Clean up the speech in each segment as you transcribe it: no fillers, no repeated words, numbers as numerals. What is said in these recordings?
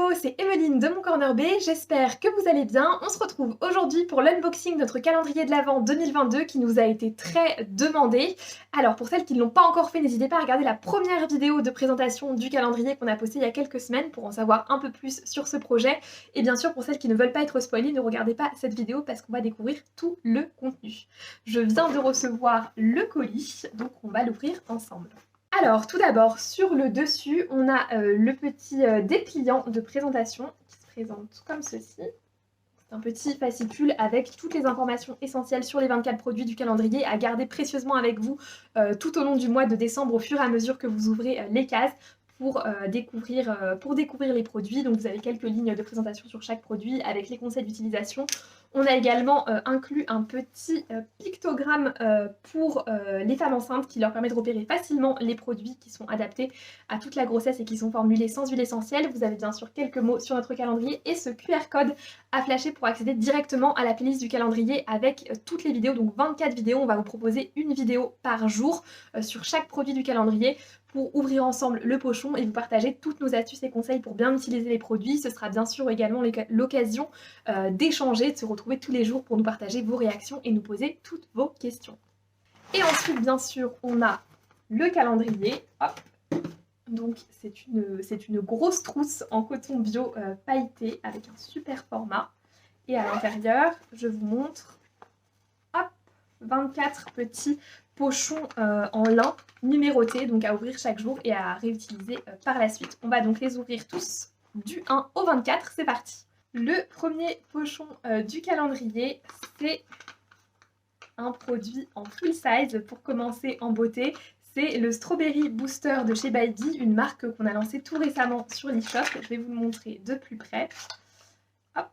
Hello, c'est Emeline de Mon Corner B, j'espère que vous allez bien. On se retrouve aujourd'hui pour l'unboxing de notre calendrier de l'Avent 2022 qui nous a été très demandé. Alors pour celles qui ne l'ont pas encore fait, n'hésitez pas à regarder la première vidéo de présentation du calendrier qu'on a posté il y a quelques semaines pour en savoir un peu plus sur ce projet. Et bien sûr pour celles qui ne veulent pas être spoilées, ne regardez pas cette vidéo parce qu'on va découvrir tout le contenu. Je viens de recevoir le colis, donc on va l'ouvrir ensemble. Alors, tout d'abord, sur le dessus, on a le petit dépliant de présentation qui se présente comme ceci. C'est un petit fascicule avec toutes les informations essentielles sur les 24 produits du calendrier à garder précieusement avec vous tout au long du mois de décembre au fur et à mesure que vous ouvrez les cases pour découvrir les produits. Donc vous avez quelques lignes de présentation sur chaque produit avec les conseils d'utilisation. On a également inclus un petit pictogramme pour les femmes enceintes qui leur permet de repérer facilement les produits qui sont adaptés à toute la grossesse et qui sont formulés sans huile essentielle. Vous avez bien sûr quelques mots sur notre calendrier et ce QR code à flasher pour accéder directement à la playlist du calendrier avec toutes les vidéos, donc 24 vidéos. On va vous proposer une vidéo par jour sur chaque produit du calendrier pour ouvrir ensemble le pochon et vous partager toutes nos astuces et conseils pour bien utiliser les produits. Ce sera bien sûr également l'occasion d'échanger, de se retrouver tous les jours pour nous partager vos réactions et nous poser toutes vos questions. Et ensuite, bien sûr, on a le calendrier. Hop. Donc c'est une grosse trousse en coton bio pailleté avec un super format. Et à l'intérieur, je vous montre 24 petits pochons en lin numérotés, donc à ouvrir chaque jour et à réutiliser par la suite. On va donc les ouvrir tous du 1 au 24, c'est parti. Le premier pochon du calendrier, c'est un produit en full size pour commencer en beauté. C'est le Strawberry Booster de chez Bybee, une marque qu'on a lancée tout récemment sur l'e-shop. Je vais vous le montrer de plus près. Hop,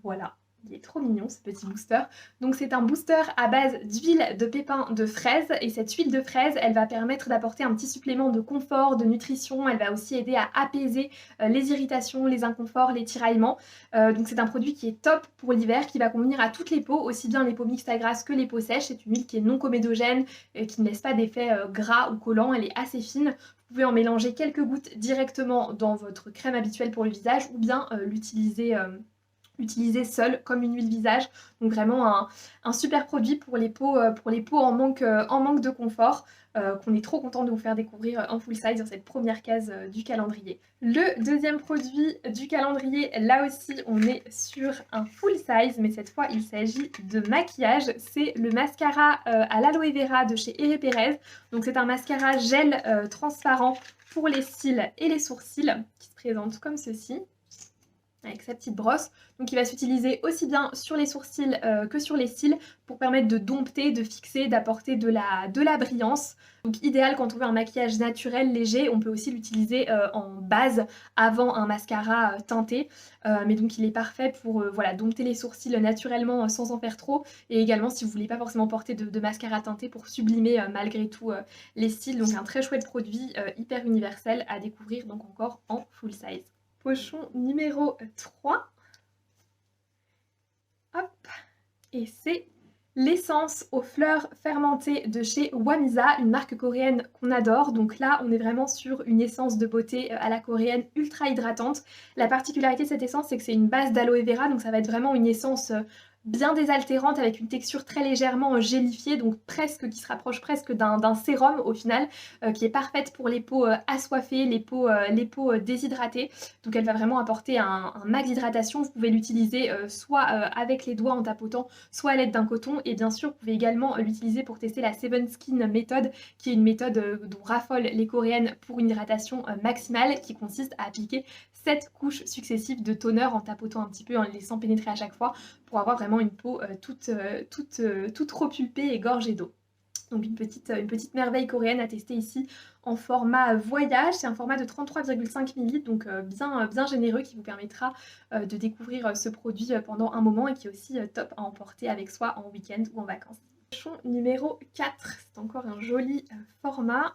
voilà. Il est trop mignon ce petit booster. Donc c'est un booster à base d'huile de pépins de fraise et cette huile de fraise, elle va permettre d'apporter un petit supplément de confort, de nutrition. Elle va aussi aider à apaiser les irritations, les inconforts, les tiraillements. Donc c'est un produit qui est top pour l'hiver, qui va convenir à toutes les peaux, aussi bien les peaux mixtes à grasses que les peaux sèches. C'est une huile qui est non comédogène, qui ne laisse pas d'effet gras ou collant. Elle est assez fine. Vous pouvez en mélanger quelques gouttes directement dans votre crème habituelle pour le visage ou bien l'utiliser seul comme une huile visage. Donc vraiment un super produit pour les peaux en manque de confort qu'on est trop content de vous faire découvrir en full size dans cette première case du calendrier. Le deuxième produit du calendrier, là aussi on est sur un full size, mais cette fois il s'agit de maquillage. C'est le mascara à l'aloe vera de chez Ere Perez. Donc c'est un mascara gel transparent pour les cils et les sourcils qui se présente comme ceci, avec sa petite brosse. Donc il va s'utiliser aussi bien sur les sourcils que sur les cils pour permettre de dompter, de fixer, d'apporter de la brillance. Donc idéal quand on veut un maquillage naturel, léger. On peut aussi l'utiliser en base avant un mascara teinté. Mais donc il est parfait pour voilà, dompter les sourcils naturellement sans en faire trop. Et également si vous voulez pas forcément porter de mascara teinté pour sublimer malgré tout les cils. Donc un très chouette produit hyper universel à découvrir donc encore en full size. Pochon numéro 3. Hop. Et c'est l'essence aux fleurs fermentées de chez Wamisa, une marque coréenne qu'on adore. Donc là, on est vraiment sur une essence de beauté à la coréenne ultra hydratante. La particularité de cette essence, c'est que c'est une base d'aloe vera, donc ça va être vraiment une essence bien désaltérante avec une texture très légèrement gélifiée, donc qui se rapproche presque d'un sérum au final, qui est parfaite pour les peaux assoiffées, les peaux déshydratées. Donc elle va vraiment apporter un max d'hydratation. Vous pouvez l'utiliser soit avec les doigts en tapotant, soit à l'aide d'un coton. Et bien sûr, vous pouvez également l'utiliser pour tester la Seven Skin Method, qui est une méthode dont raffolent les Coréennes pour une hydratation maximale, qui consiste à appliquer 7 couches successives de toner en tapotant un petit peu, en les laissant pénétrer à chaque fois, pour avoir vraiment une peau toute repulpée et gorgée d'eau. Donc une petite merveille coréenne à tester ici en format voyage. C'est un format de 33,5 ml, donc bien généreux, qui vous permettra de découvrir ce produit pendant un moment et qui est aussi top à emporter avec soi en week-end ou en vacances. Pochon numéro 4, c'est encore un joli format.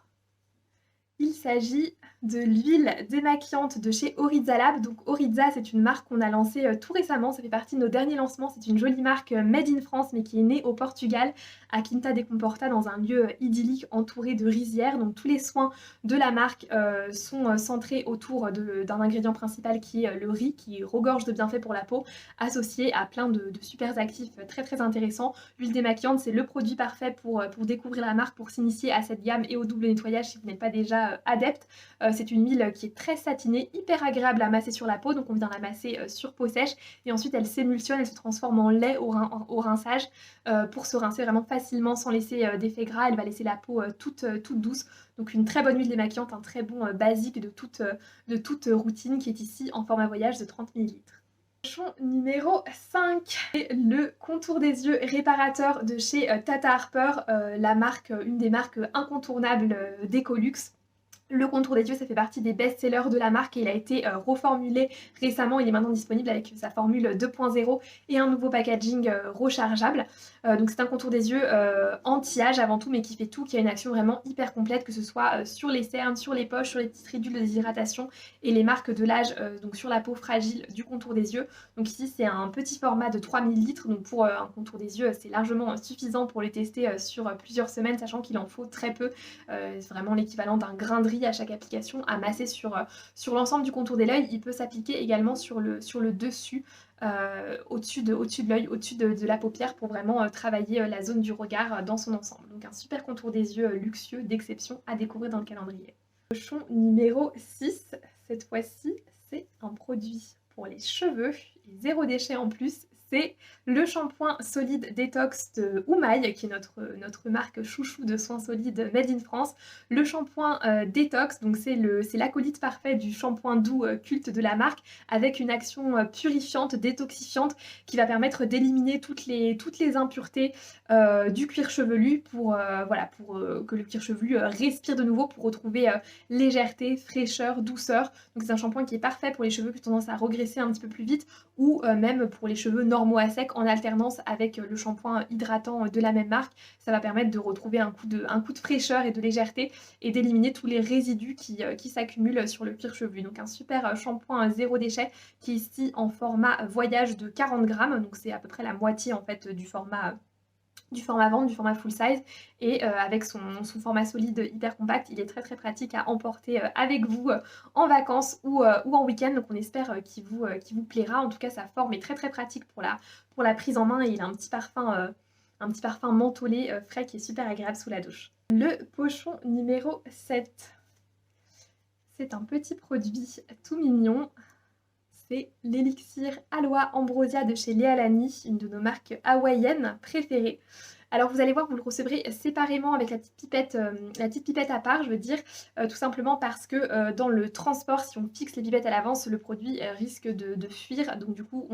Il s'agit de l'huile démaquillante de chez Orizza Lab. Donc Orizza, c'est une marque qu'on a lancée tout récemment. Ça fait partie de nos derniers lancements. C'est une jolie marque made in France, mais qui est née au Portugal, à Quinta de Comporta, dans un lieu idyllique entouré de rizières. Donc tous les soins de la marque sont centrés autour d'un ingrédient principal qui est le riz, qui regorge de bienfaits pour la peau, associé à plein de super actifs très très intéressants. L'huile démaquillante, c'est le produit parfait pour découvrir la marque, pour s'initier à cette gamme et au double nettoyage si vous n'êtes pas déjà adepte. C'est une huile qui est très satinée, hyper agréable à masser sur la peau, donc on vient la masser sur peau sèche et ensuite elle s'émulsionne, elle se transforme en lait au rinçage pour se rincer vraiment facilement sans laisser d'effet gras. Elle va laisser la peau toute douce. Donc une très bonne huile démaquillante, un très bon basique de toute routine qui est ici en format voyage de 30 ml. Pochon numéro 5, c'est le contour des yeux réparateur de chez Tata Harper, une des marques incontournables d'Ecolux. Le contour des yeux, ça fait partie des best-sellers de la marque et il a été reformulé récemment. Il est maintenant disponible avec sa formule 2.0 et un nouveau packaging rechargeable. Donc c'est un contour des yeux anti-âge avant tout, mais qui fait tout, qui a une action vraiment hyper complète, que ce soit sur les cernes, sur les poches, sur les petites ridules de déshydratation et les marques de l'âge, donc sur la peau fragile du contour des yeux. Donc ici c'est un petit format de 3 ml, donc pour un contour des yeux c'est largement suffisant pour les tester sur plusieurs semaines, sachant qu'il en faut très peu. C'est vraiment l'équivalent d'un grain de riz à chaque application à masser sur l'ensemble du contour de l'œil. Il peut s'appliquer également sur le dessus, au-dessus de l'œil, au-dessus de la paupière pour vraiment travailler la zone du regard dans son ensemble. Donc un super contour des yeux luxueux d'exception à découvrir dans le calendrier. Cochon numéro 6, cette fois-ci c'est un produit pour les cheveux et zéro déchet en plus. C'est le shampoing solide détox de Oumaï, qui est notre marque chouchou de soins solides made in France. Le shampoing détox, donc c'est l'acolyte parfait du shampoing doux culte de la marque, avec une action purifiante, détoxifiante, qui va permettre d'éliminer toutes les impuretés du cuir chevelu pour que le cuir chevelu respire de nouveau, pour retrouver légèreté, fraîcheur, douceur. Donc c'est un shampoing qui est parfait pour les cheveux qui ont tendance à regresser un petit peu plus vite, ou même pour les cheveux normaux à sec, en alternance avec le shampoing hydratant de la même marque. Ça va permettre de retrouver un coup de fraîcheur et de légèreté et d'éliminer tous les résidus qui s'accumulent sur le cuir chevelu. Donc un super shampoing zéro déchet qui est ici en format voyage de 40 grammes, donc c'est à peu près la moitié en fait du format vente, du format full size, et avec son format solide hyper compact, il est très très pratique à emporter avec vous en vacances ou en week-end. Donc on espère qu'il vous plaira. En tout cas, sa forme est très très pratique pour la prise en main et il a un petit parfum mentholé frais qui est super agréable sous la douche. Le pochon numéro 7, c'est un petit produit tout mignon. C'est l'élixir Aloe Ambrosia de chez Léa Lani, une de nos marques hawaïennes préférées. Alors vous allez voir, vous le recevrez séparément avec la petite pipette à part, je veux dire, tout simplement parce que dans le transport, si on fixe les pipettes à l'avance, le produit risque de fuir. Donc du coup,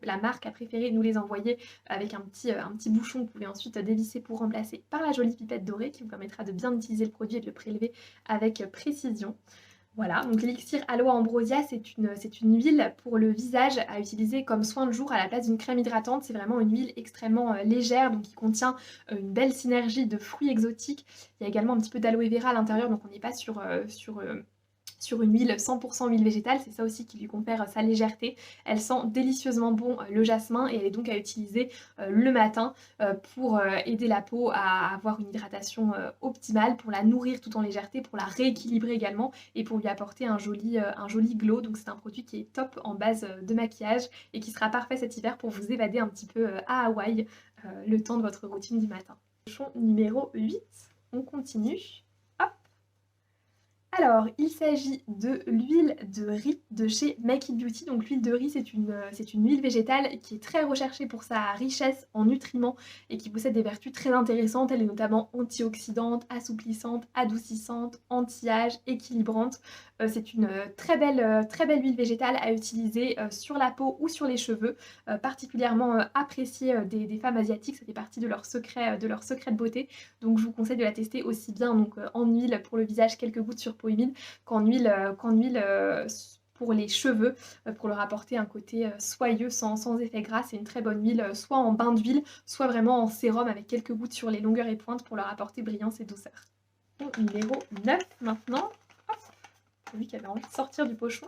la marque a préféré nous les envoyer avec un petit bouchon que vous pouvez ensuite dévisser pour remplacer par la jolie pipette dorée qui vous permettra de bien utiliser le produit et de le prélever avec précision. Voilà, donc l'élixir Aloe Ambrosia, c'est une huile pour le visage à utiliser comme soin de jour à la place d'une crème hydratante. C'est vraiment une huile extrêmement légère, donc qui contient une belle synergie de fruits exotiques. Il y a également un petit peu d'aloe vera à l'intérieur, donc on n'est pas sur une huile 100% huile végétale. C'est ça aussi qui lui confère sa légèreté. Elle sent délicieusement bon le jasmin et elle est donc à utiliser le matin pour aider la peau à avoir une hydratation optimale, pour la nourrir tout en légèreté, pour la rééquilibrer également et pour lui apporter un joli glow. Donc c'est un produit qui est top en base de maquillage et qui sera parfait cet hiver pour vous évader un petit peu à Hawaï le temps de votre routine du matin. Pochon numéro 8, on continue. Alors, il s'agit de l'huile de riz de chez Make It Beauty. Donc l'huile de riz, c'est une huile végétale qui est très recherchée pour sa richesse en nutriments et qui possède des vertus très intéressantes. Elle est notamment antioxydante, assouplissante, adoucissante, anti-âge, équilibrante. C'est une très belle huile végétale à utiliser sur la peau ou sur les cheveux, particulièrement appréciée des femmes asiatiques. Ça fait partie de leur secret de beauté. Donc je vous conseille de la tester aussi bien donc, en huile pour le visage, quelques gouttes sur peau humide, qu'en huile pour les cheveux, pour leur apporter un côté soyeux sans effet gras. C'est une très bonne huile, soit en bain d'huile, soit vraiment en sérum avec quelques gouttes sur les longueurs et pointes pour leur apporter brillance et douceur. Numéro 9 maintenant. lui qui avait envie de sortir du pochon.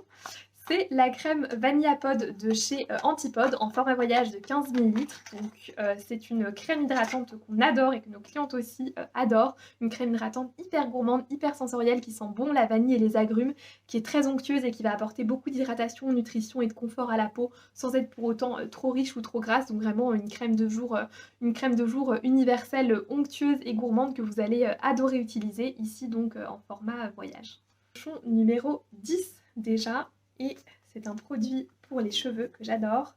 C'est la crème Vanilla Pod de chez Antipode en format voyage de 15 ml. Donc c'est une crème hydratante qu'on adore et que nos clientes aussi adorent. Une crème hydratante hyper gourmande, hyper sensorielle qui sent bon la vanille et les agrumes, qui est très onctueuse et qui va apporter beaucoup d'hydratation, nutrition et de confort à la peau sans être pour autant trop riche ou trop grasse. Donc vraiment une crème de jour universelle, onctueuse et gourmande que vous allez adorer utiliser ici donc en format voyage. Pochon numéro 10 déjà. Et c'est un produit pour les cheveux que j'adore.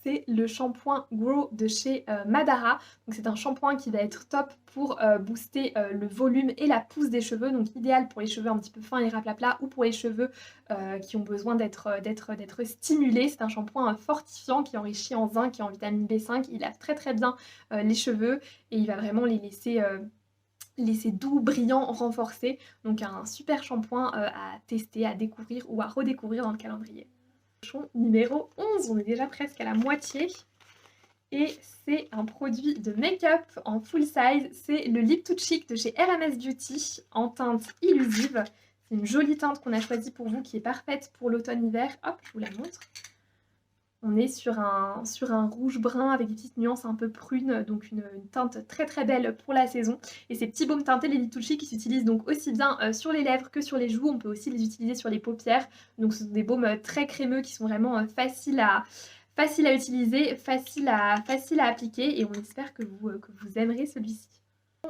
C'est le shampoing Grow de chez Madara. Donc c'est un shampoing qui va être top pour booster le volume et la pousse des cheveux. Donc idéal pour les cheveux un petit peu fins et raplapla ou pour les cheveux qui ont besoin d'être stimulés. C'est un shampoing fortifiant qui est enrichi en zinc et en vitamine B5. Il lave très très bien les cheveux et il va vraiment les laisser doux, brillants, renforcés. Donc un super shampoing à tester, à découvrir ou à redécouvrir dans le calendrier. Numéro 11, on est déjà presque à la moitié. Et c'est un produit de make-up en full size. C'est le Lip to Chic de chez RMS Beauty en teinte illusive. C'est une jolie teinte qu'on a choisie pour vous qui est parfaite pour l'automne-hiver. Hop, je vous la montre. On est sur un rouge-brun avec des petites nuances un peu prunes, donc une teinte très très belle pour la saison. Et ces petits baumes teintés, les Lip to Chic, qui s'utilisent donc aussi bien sur les lèvres que sur les joues. On peut aussi les utiliser sur les paupières. Donc ce sont des baumes très crémeux qui sont vraiment faciles à utiliser, faciles à appliquer. Et on espère que vous aimerez celui-ci.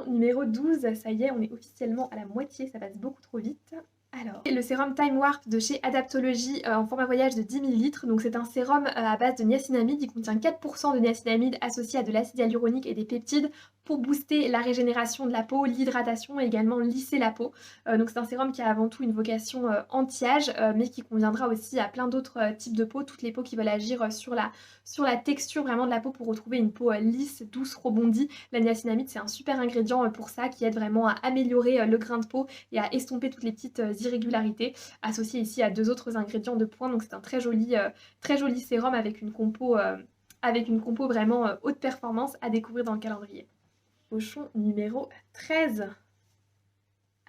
Numéro 12, ça y est, on est officiellement à la moitié, ça passe beaucoup trop vite. Alors, le sérum Time Warp de chez Adaptologie en format voyage de 10 ml. Donc c'est un sérum à base de niacinamide. Il contient 4% de niacinamide associé à de l'acide hyaluronique et des peptides pour booster la régénération de la peau, l'hydratation et également lisser la peau. Donc c'est un sérum qui a avant tout une vocation anti-âge, mais qui conviendra aussi à plein d'autres types de peau, toutes les peaux qui veulent agir sur la texture vraiment de la peau pour retrouver une peau lisse, douce, rebondie. La niacinamide, c'est un super ingrédient pour ça qui aide vraiment à améliorer le grain de peau et à estomper toutes les petites irrégularités, associé ici à 2 autres ingrédients de pointe. Donc c'est un très joli sérum avec une compo vraiment haute performance à découvrir dans le calendrier. Pochon numéro 13.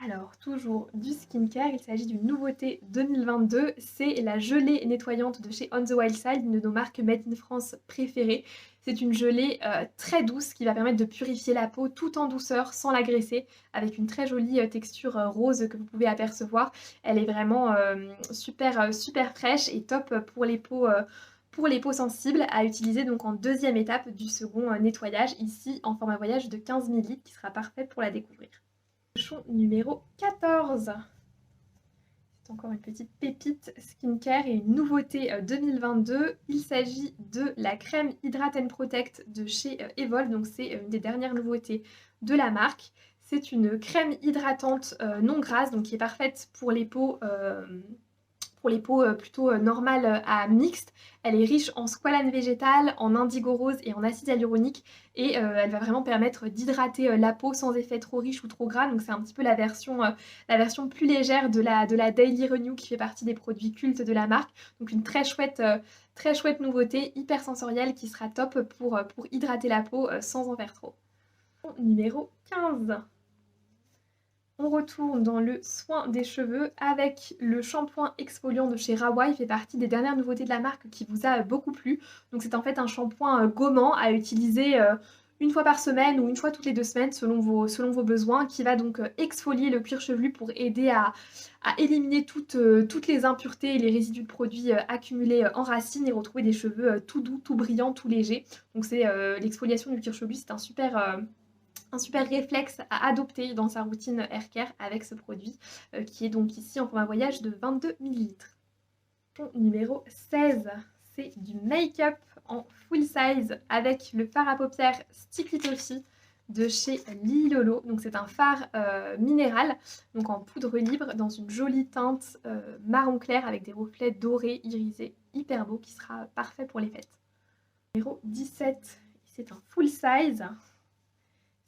Alors, toujours du skincare, il s'agit d'une nouveauté 2022, c'est la gelée nettoyante de chez On The Wild Side, une de nos marques Made in France préférées. C'est une gelée très douce qui va permettre de purifier la peau tout en douceur, sans l'agresser, avec une très jolie texture rose que vous pouvez apercevoir. Elle est vraiment super fraîche et top pour les peaux sensibles, à utiliser donc en deuxième étape du second nettoyage, ici en format voyage de 15 ml, qui sera parfait pour la découvrir. Pochon numéro 14. C'est encore une petite pépite skincare et une nouveauté 2022. Il s'agit de la crème Hydrate and Protect de chez Evolve. Donc c'est une des dernières nouveautés de la marque. C'est une crème hydratante non grasse, donc qui est parfaite pour les peaux plutôt normales à mixtes. Elle est riche en squalane végétal, en indigo rose et en acide hyaluronique et elle va vraiment permettre d'hydrater la peau sans effet trop riche ou trop gras. Donc c'est un petit peu la version plus légère de la Daily Renew qui fait partie des produits cultes de la marque. Donc une très chouette nouveauté, hyper sensorielle qui sera top pour hydrater la peau sans en faire trop. Numéro 15. On retourne dans le soin des cheveux avec le shampoing exfoliant de chez Rawa. Il fait partie des dernières nouveautés de la marque qui vous a beaucoup plu. Donc c'est en fait un shampoing gommant à utiliser une fois par semaine ou une fois toutes les 2 semaines selon vos besoins, qui va donc exfolier le cuir chevelu pour aider à éliminer toutes les impuretés et les résidus de produits accumulés en racines et retrouver des cheveux tout doux, tout brillants, tout légers. Donc c'est l'exfoliation du cuir chevelu, c'est un super réflexe à adopter dans sa routine hair care avec ce produit qui est donc ici en format voyage de 22 ml. Numéro 16, c'est du make-up en full size avec le fard à paupières Sticky Toffee de chez Lilolo. Donc c'est un fard minéral, donc en poudre libre dans une jolie teinte marron clair avec des reflets dorés irisés, hyper beau, qui sera parfait pour les fêtes. Numéro 17, c'est un full size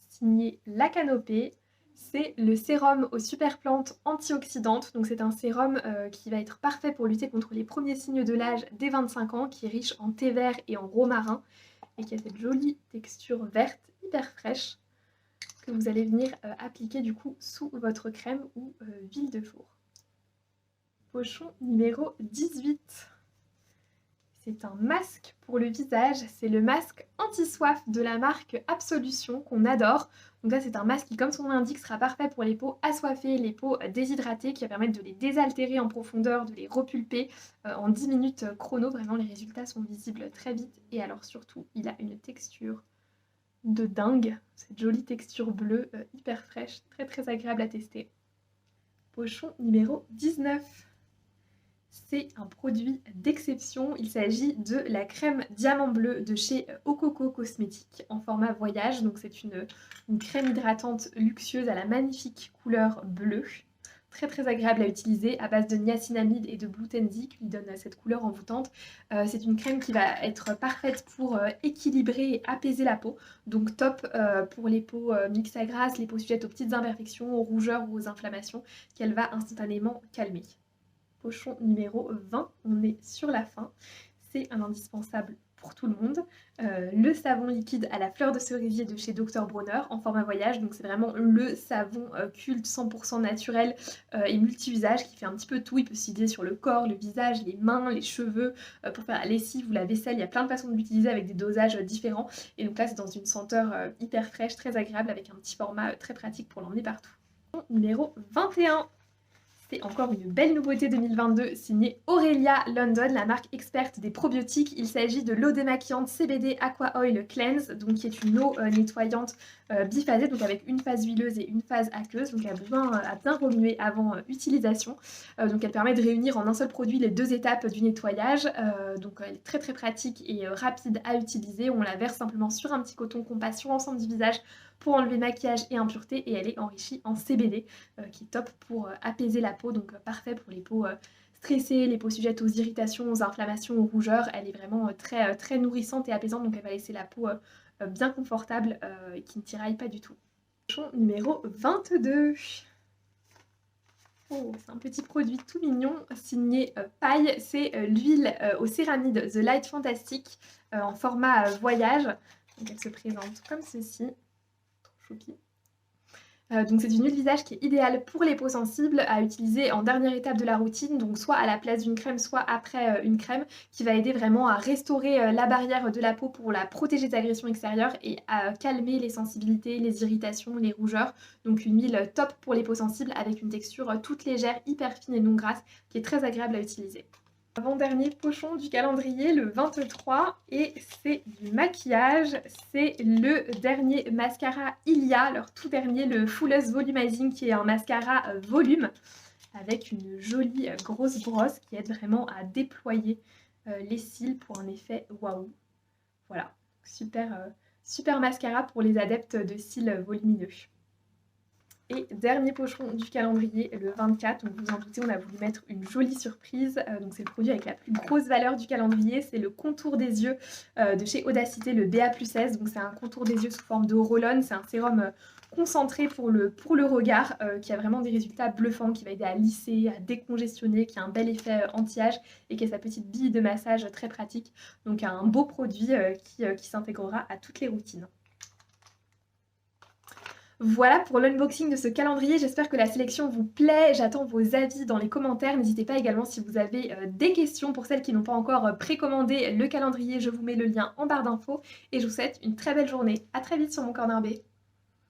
signé La Canopée. C'est le sérum aux super plantes antioxydantes. Donc c'est un sérum qui va être parfait pour lutter contre les premiers signes de l'âge dès 25 ans, qui est riche en thé vert et en romarin et qui a cette jolie texture verte hyper fraîche que vous allez venir appliquer du coup sous votre crème ou huile de four. Pochon numéro 18. C'est un masque pour le visage, c'est le masque anti-soif de la marque Absolution qu'on adore. Donc là c'est un masque qui, comme son nom l'indique, sera parfait pour les peaux assoiffées, les peaux déshydratées, qui va permettre de les désaltérer en profondeur, de les repulper en 10 minutes chrono. Vraiment les résultats sont visibles très vite et alors surtout il a une texture de dingue, cette jolie texture bleue hyper fraîche, très très agréable à tester. Pochon numéro 19. C'est un produit d'exception, il s'agit de la crème diamant bleu de chez Okoko Cosmétiques en format voyage. Donc c'est une crème hydratante luxueuse à la magnifique couleur bleue, très très agréable à utiliser, à base de niacinamide et de blue tendy qui lui donne cette couleur envoûtante. C'est une crème qui va être parfaite pour équilibrer et apaiser la peau, donc top pour les peaux mixtes à grasse, les peaux sujettes aux petites imperfections, aux rougeurs ou aux inflammations, qu'elle va instantanément calmer. Pochon numéro 20, on est sur la fin. C'est un indispensable pour tout le monde. Le savon liquide à la fleur de cerisier de chez Dr Bronner en format voyage. Donc c'est vraiment le savon culte 100% naturel et multi-usage qui fait un petit peu tout. Il peut s'utiliser sur le corps, le visage, les mains, les cheveux, pour faire la lessive ou la vaisselle. Il y a plein de façons de l'utiliser avec des dosages différents. Et donc là c'est dans une senteur hyper fraîche, très agréable, avec un petit format très pratique pour l'emmener partout. Numéro 21. C'est encore une belle nouveauté 2022 signée Aurelia London, la marque experte des probiotiques. Il s'agit de l'eau démaquillante CBD Aqua Oil Cleanse, donc qui est une eau nettoyante biphasée, donc avec une phase huileuse et une phase aqueuse, donc elle a besoin à bien remuer avant utilisation. Donc elle permet de réunir en un seul produit les deux étapes du nettoyage, donc elle est très très pratique et rapide à utiliser. On la verse simplement sur un petit coton qu'on passe sur l'ensemble du visage pour enlever maquillage et impuretés, et elle est enrichie en CBD qui est top pour apaiser la peau, donc parfait pour les peaux stressées, les peaux sujettes aux irritations, aux inflammations, aux rougeurs. Elle est vraiment très, très nourrissante et apaisante, donc elle va laisser la peau bien confortable et qui ne tiraille pas du tout. Pochon numéro 22. Oh, c'est un petit produit tout mignon signé Paille, c'est l'huile aux céramides The Light Fantastic en format voyage. Donc elle se présente comme ceci. Choupi. Donc c'est une huile visage qui est idéale pour les peaux sensibles, à utiliser en dernière étape de la routine, donc soit à la place d'une crème, soit après une crème, qui va aider vraiment à restaurer la barrière de la peau pour la protéger des agressions extérieures et à calmer les sensibilités, les irritations, les rougeurs. Donc une huile top pour les peaux sensibles avec une texture toute légère, hyper fine et non grasse, qui est très agréable à utiliser. Avant-dernier pochon du calendrier, le 23, et c'est du maquillage. C'est le dernier mascara Ilia, leur tout dernier, le Fullest Volumizing, qui est un mascara volume avec une jolie grosse brosse qui aide vraiment à déployer les cils pour un effet waouh. Voilà, super mascara pour les adeptes de cils volumineux. Et dernier pochon du calendrier, le 24, donc vous en doutez, on a voulu mettre une jolie surprise. Donc c'est le produit avec la plus grosse valeur du calendrier, c'est le contour des yeux de chez Audacité, le BA+S. Donc c'est un contour des yeux sous forme de roll-on, c'est un sérum concentré pour le regard qui a vraiment des résultats bluffants, qui va aider à lisser, à décongestionner, qui a un bel effet anti-âge et qui a sa petite bille de massage très pratique. Donc un beau produit qui s'intégrera à toutes les routines. Voilà pour l'unboxing de ce calendrier, j'espère que la sélection vous plaît, j'attends vos avis dans les commentaires, n'hésitez pas également si vous avez des questions. Pour celles qui n'ont pas encore précommandé le calendrier, je vous mets le lien en barre d'infos et je vous souhaite une très belle journée. À très vite sur mon corner B.